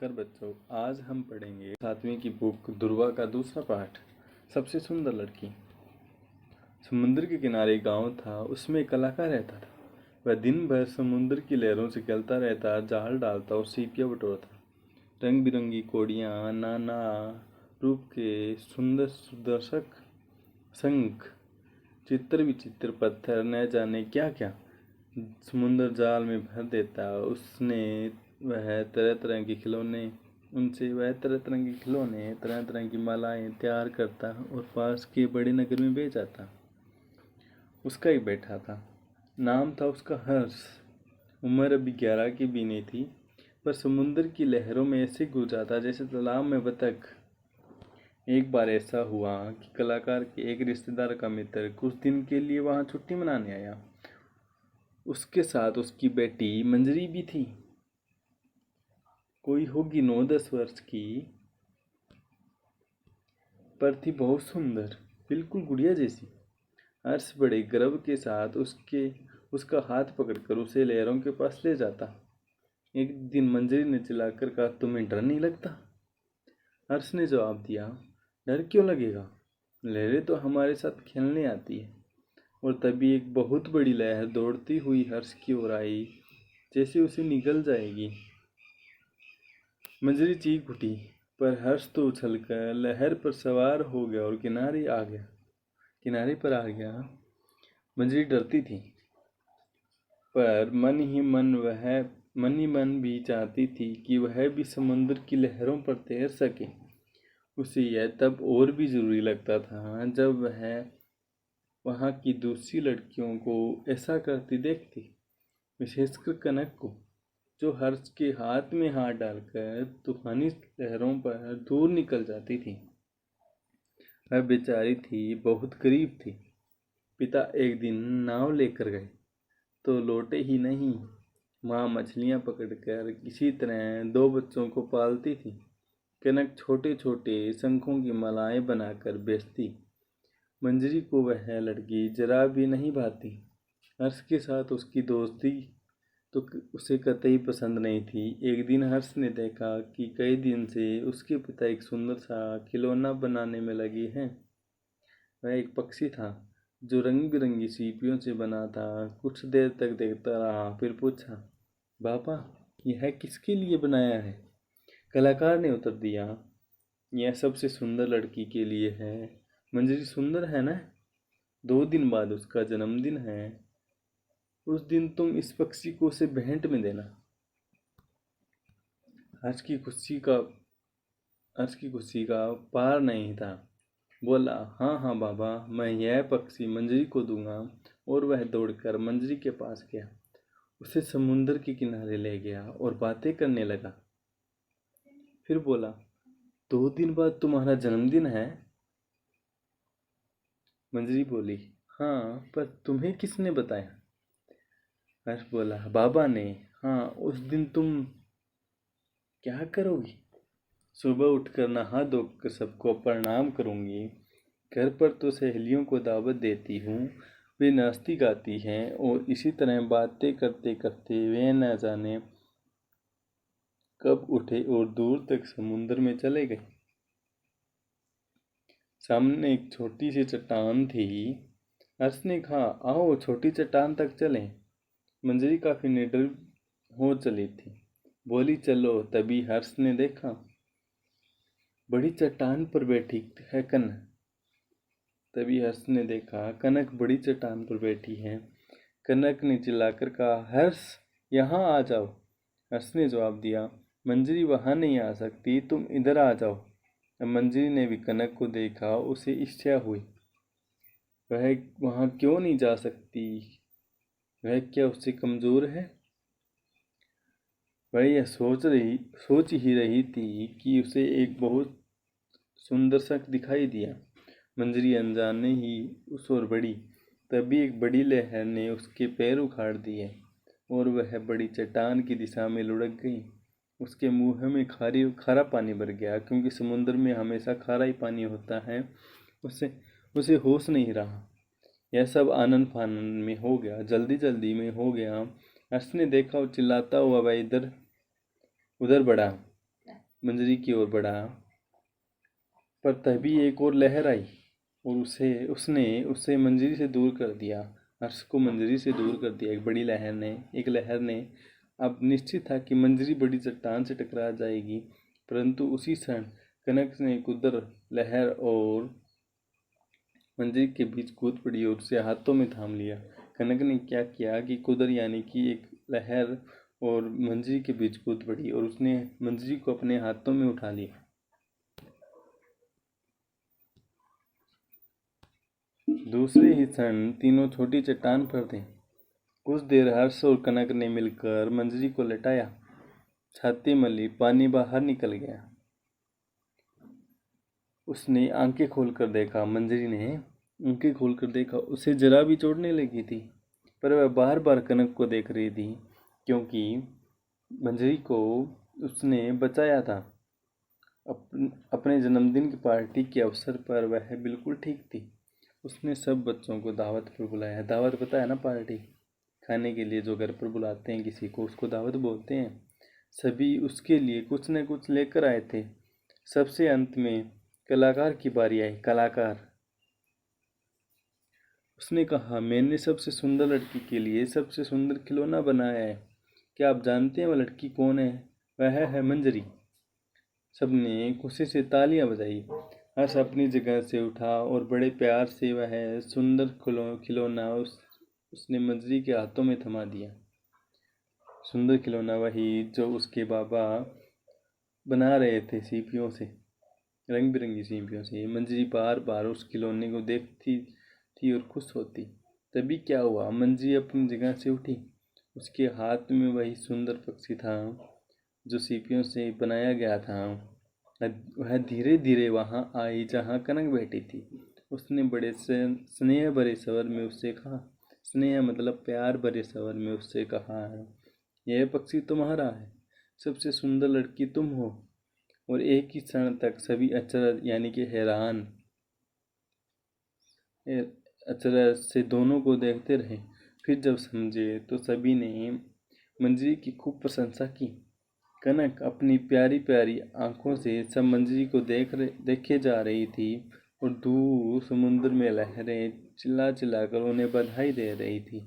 नमस्कार बच्चों, आज हम पढ़ेंगे 7वीं की बुक दुर्वा का दूसरा पाठ, सबसे सुंदर लड़की। समुद्र के किनारे गांव था, उसमें एक कलाकार रहता था। वह दिन भर समुद्र की लहरों से खेलता रहता, जाल डालता और सीपियाँ बटोरता। रंग बिरंगी कोड़ियाँ, नाना रूप के सुंदर सुदर्शक शंख, चित्र विचित्र पत्थर, न जाने क्या क्या समुद्र जाल में भर देता। वह तरह तरह के खिलौने तरह तरह की मालाएं तैयार करता और पास के बड़े नगर में बेच आता। उसका एक बेटा था, नाम था उसका हर्ष। उम्र अभी 11 की भी नहीं थी, पर समुद्र की लहरों में ऐसे घुस जाता जैसे तालाब में बतख। एक बार ऐसा हुआ कि कलाकार के एक रिश्तेदार का मित्र कुछ दिन के लिए वहां छुट्टी मनाने आया। उसके साथ उसकी बेटी मंजरी भी थी। कोई होगी 9-10 वर्ष की, पर थी बहुत सुंदर, बिल्कुल गुड़िया जैसी। हर्ष बड़े गर्व के साथ उसका हाथ पकड़कर उसे लहरों के पास ले जाता। एक दिन मंजरी ने चिल्लाकर कहा, तुम्हें डर नहीं लगता? हर्ष ने जवाब दिया, डर क्यों लगेगा, लहरें तो हमारे साथ खेलने आती है। और तभी एक बहुत बड़ी लहर दौड़ती हुई हर्ष की ओर आई, जैसे उसे निगल जाएगी। मंजरी चीख उठी, पर हर्ष तो उछलकर लहर पर सवार हो गया और किनारे पर आ गया। मंजरी डरती थी, पर मन ही मन भी चाहती थी कि वह भी समुद्र की लहरों पर तैर सके। उसे यह तब और भी जरूरी लगता था जब वह वहाँ की दूसरी लड़कियों को ऐसा करती देखती, विशेषकर कनक को, जो हर्ष के हाथ में हाथ डालकर तूफानी लहरों पर दूर निकल जाती थी। वह बेचारी थी, बहुत गरीब थी। पिता एक दिन नाव लेकर गए तो लौटे ही नहीं। माँ मछलियाँ पकड़कर किसी तरह 2 बच्चों को पालती थी। कनक छोटे छोटे शंखों की मालाएं बनाकर बेचती। मंजरी को वह लड़की जरा भी नहीं भाती। हर्ष के साथ उसकी दोस्ती तो उसे कतई पसंद नहीं थी। एक दिन हर्ष ने देखा कि कई दिन से उसके पिता एक सुंदर सा खिलौना बनाने में लगे हैं। वह एक पक्षी था जो रंग बिरंगी सीपियों से बना था। कुछ देर तक देखता रहा, फिर पूछा, बाबा, यह किसके लिए बनाया है? कलाकार ने उत्तर दिया, यह सबसे सुंदर लड़की के लिए है। मंजरी सुंदर है ना? 2 दिन बाद उसका जन्मदिन है। उस दिन तुम इस पक्षी को उसे भेंट में देना। हर्ष की खुशी का पार नहीं था। बोला, हाँ हाँ बाबा, मैं यह पक्षी मंजरी को दूंगा। और वह दौड़कर मंजरी के पास गया, उसे समुद्र के किनारे ले गया और बातें करने लगा। फिर बोला, 2 दिन बाद तुम्हारा जन्मदिन है? मंजरी बोली, हाँ, पर तुम्हें किसने बताया? हर्ष बोला, बाबा ने। हाँ, उस दिन तुम क्या करोगी? सुबह उठकर नहा धोकर सबको प्रणाम करूंगी। घर पर तो सहेलियों को दावत देती हूँ, वे नाचती गाती हैं और इसी तरह बातें करते करते वे न जाने कब उठे और दूर तक समुद्र में चले गए। सामने एक छोटी सी चट्टान थी। हर्ष ने कहा, आओ छोटी चट्टान तक चलें। मंजरी काफी निडर हो चली थी, बोली, चलो। तभी हर्ष ने देखा, बड़ी चट्टान पर बैठी है कनक बड़ी चट्टान पर बैठी है। कनक ने चिल्लाकर कहा, हर्ष, यहाँ आ जाओ। हर्ष ने जवाब दिया, मंजरी वहाँ नहीं आ सकती, तुम इधर आ जाओ। अब मंजरी ने भी कनक को देखा, उसे ईर्ष्या हुई। वह वहाँ क्यों नहीं जा सकती? वह क्या उससे कमजोर है? वह यह सोच ही रही थी कि उसे एक बहुत सुंदर शख्स दिखाई दिया। मंजरी अनजाने ही उस ओर बढ़ी। तभी एक बड़ी लहर ने उसके पैर उखाड़ दिए और वह बड़ी चट्टान की दिशा में लुढ़क गई। उसके मुंह में खारा पानी भर गया, क्योंकि समुद्र में हमेशा खारा ही पानी होता है। उसे होश नहीं रहा। यह सब आनन फानन में हो गया, जल्दी जल्दी में हो गया। हर्ष ने देखा और चिल्लाता हुआ वह इधर उधर बढ़ा। मंजरी की ओर बढ़ा, पर तभी एक और लहर आई और उसने उसे मंजरी से दूर कर दिया। हर्ष को मंजरी से दूर कर दिया एक लहर ने। अब निश्चित था कि मंजरी बड़ी चट्टान से टकरा जाएगी, परंतु उसी क्षण कनक ने कुदर लहर और मंजरी के बीच कूद पड़ी और उसे हाथों में थाम लिया। कनक ने क्या किया कि कुदर यानी कि एक लहर और मंजरी के बीच कूद पड़ी और उसने मंजरी को अपने हाथों में उठा लिया। दूसरे ही क्षण तीनों छोटी चट्टान पर थे। कुछ देर हर्ष और कनक ने मिलकर मंजरी को लटाया, छाती मली, पानी बाहर निकल गया। उसने आंखें खोलकर देखा, मंजरी ने आंखें खोलकर देखा, उसे जरा भी चोट नहीं लगी थी, पर वह बार बार कनक को देख रही थी, क्योंकि मंजरी को उसने बचाया था। अपने जन्मदिन की पार्टी के अवसर पर वह बिल्कुल ठीक थी। उसने सब बच्चों को दावत पर बुलाया। दावत पता है ना, पार्टी खाने के लिए जो घर पर बुलाते हैं किसी को, उसको दावत बोलते हैं। सभी उसके लिए कुछ न कुछ लेकर आए थे। सबसे अंत में कलाकार की बारी आई। कलाकार, उसने कहा, मैंने सबसे सुंदर लड़की के लिए सबसे सुंदर खिलौना बनाया है। क्या आप जानते हैं वह लड़की कौन है? वह है मंजरी। सबने खुशी से तालियां बजाई। हर्ष अपनी जगह से उठा और बड़े प्यार से वह सुंदर खिलौना उसने मंजरी के हाथों में थमा दिया। सुंदर खिलौना वही जो उसके बाबा बना रहे थे सीपियों से, रंग बिरंगी सीपियों से। मंजरी बार बार उस खिलौने को देखती थी और खुश होती। तभी क्या हुआ, मंजरी अपनी जगह से उठी। उसके हाथ में वही सुंदर पक्षी था जो सीपियों से बनाया गया था। वह धीरे धीरे वहां आई जहां कनक बैठी थी। उसने बड़े स्नेह भरे स्वर में उससे कहा, स्नेह मतलब प्यार भरे स्वर में उससे कहा, यह पक्षी तुम्हारा है, सबसे सुंदर लड़की तुम हो। और एक ही क्षण तक सभी अचरज यानी कि हैरान अचरज से दोनों को देखते रहे। फिर जब समझे तो सभी ने मंजरी की खूब प्रशंसा की। कनक अपनी प्यारी प्यारी आंखों से सब मंजरी को देखे जा रही थी और दूर समुद्र में लहरें चिल्ला चिल्ला कर उन्हें बधाई दे रही थी।